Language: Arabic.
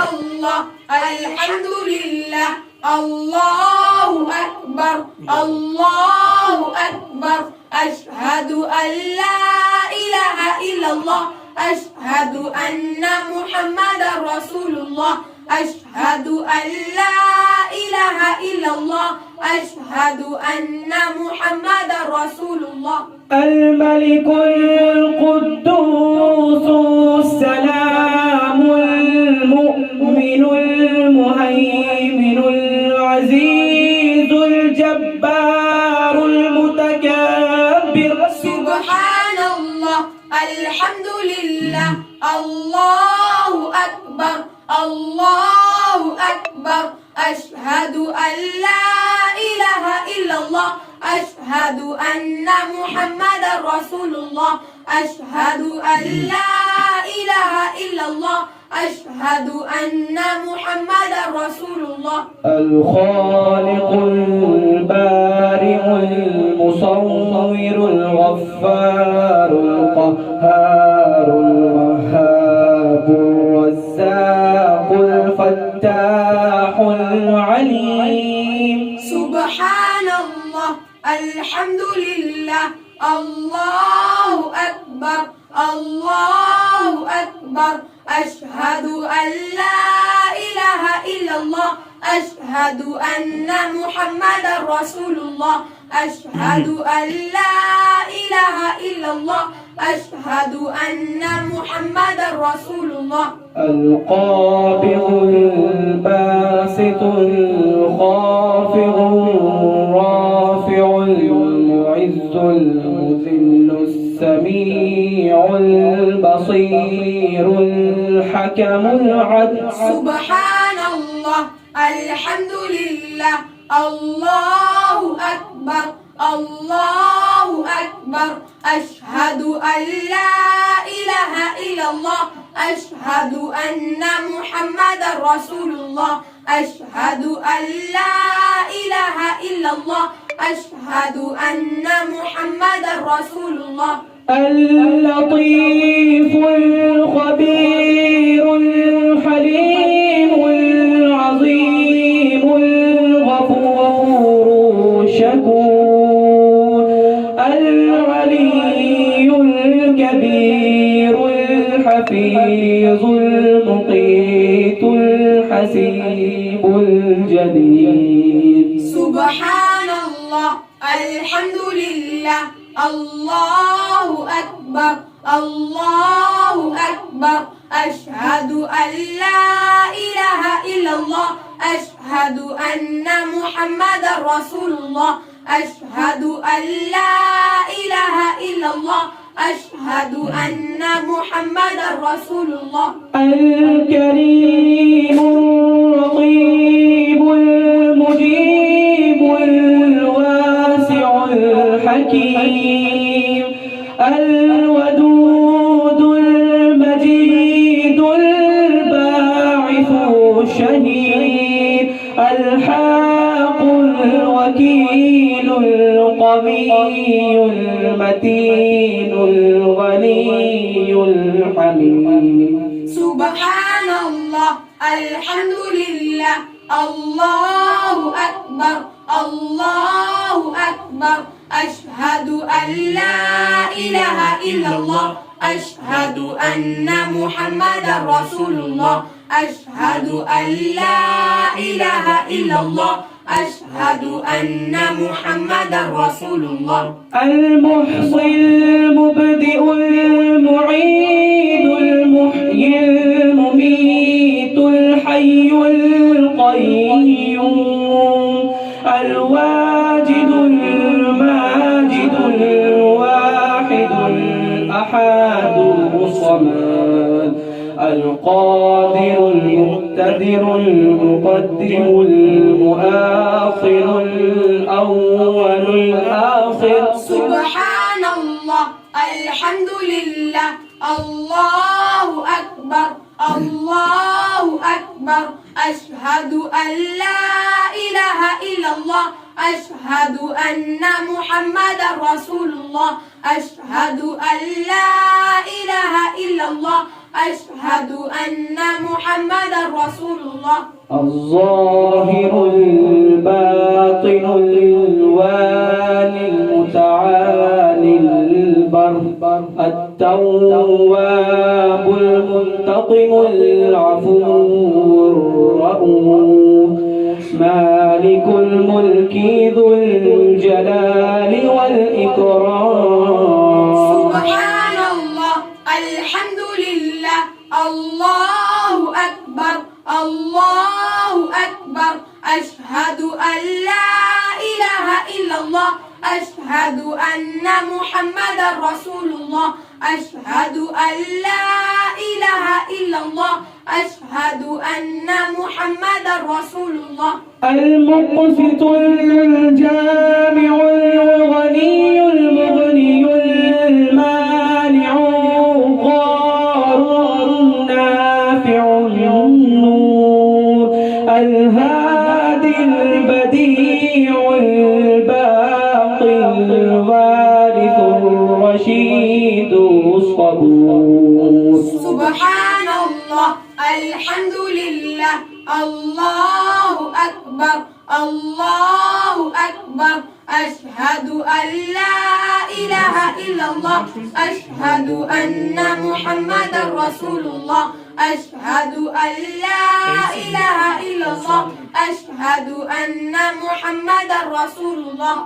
الله الحمد لله الله أكبر الله أكبر أشهد أن لا إله إلا الله أشهد أن محمدا رسول الله أشهد أن لا إله إلا الله أشهد أن محمدا رسول الله الملك القدوس السلام المؤمن المهيمن العزيز الجبار المتكبر سبحان الله الحمد لله الله أكبر الله أكبر أشهد أن لا إله إلا الله أشهد أن محمدا رسول الله أشهد أن لا إله إلا الله أشهد أن محمدا رسول الله الخالق البارئ المصور الغفار القهار الوهاب الرزاق الفتاح العليم سبحان الله الحمد لله الله أكبر الله أكبر أشهد أن لا إله إلا الله أشهد أن محمدا رسول الله أشهد أن لا إله إلا الله أشهد أن محمدا رسول الله القابض الباسط الخافض الرافع المعز المذل السميع البصير الحكم العدل سبحان الله الحمد لله الله أكبر الله أكبر أشهد أن لا إله إلا الله أشهد أن محمدا رسول الله أشهد أن لا إله إلا الله أشهد أن محمدا رسول الله اللطيف الخبير الحليم العظيم الغفور الشكور العلي الكبير الحفيظ المقيت الحسيب الجليل سبحان الله الحمد لله الله أكبر الله أكبر أشهد أن لا إله إلا الله أشهد أن محمدا رسول الله أشهد أن لا إله إلا الله أشهد أن محمدا رسول الله الكريم الرقيب المجيب الواسع الحكيم الودود المجيد الباعث الشهيد الحاق الوكيل القوي المتين الغني الحميد سبحان الله الحمد لله الله أكبر الله أكبر أشهد أن لا إله إلا الله أشهد أن محمدا رسول الله أشهد أن لا إله إلا الله أشهد أن محمدا رسول الله المحصي المبدئ المعيد المحيي المميت الحي القيوم الواجد الماجد الواحد الأحد الصمد القادر المقتدر المقدم المؤخر الأول الآخر سبحان الله الحمد لله الله أكبر الله أكبر أشهد أن لا إله إلا الله أشهد أن محمدا رسول الله أشهد أن لا إله إلا الله أشهد أن محمدا رسول الله. الظاهر الباطن الوالي المتعالي البر التواب المنتقم العفو الرؤوف مالك الملك ذو الجلال والإكرام. سبحان الله الحمد لله الله أكبر الله أكبر أشهد أن لا إله إلا الله أشهد أن محمدا رسول الله أشهد أن لا إله إلا الله أشهد أن محمدا رسول الله. المقسط الجامع الغني المغني المانع الضار النافع النور الهادي البديع الباقي الوارث الرشيد الصبور. سبحان الله الحمد لله الله أكبر الله أكبر أشهد أن لا إله إلا الله أشهد أن محمدا رسول الله أشهد أن لا إله إلا الله أشهد أن محمدا رسول الله.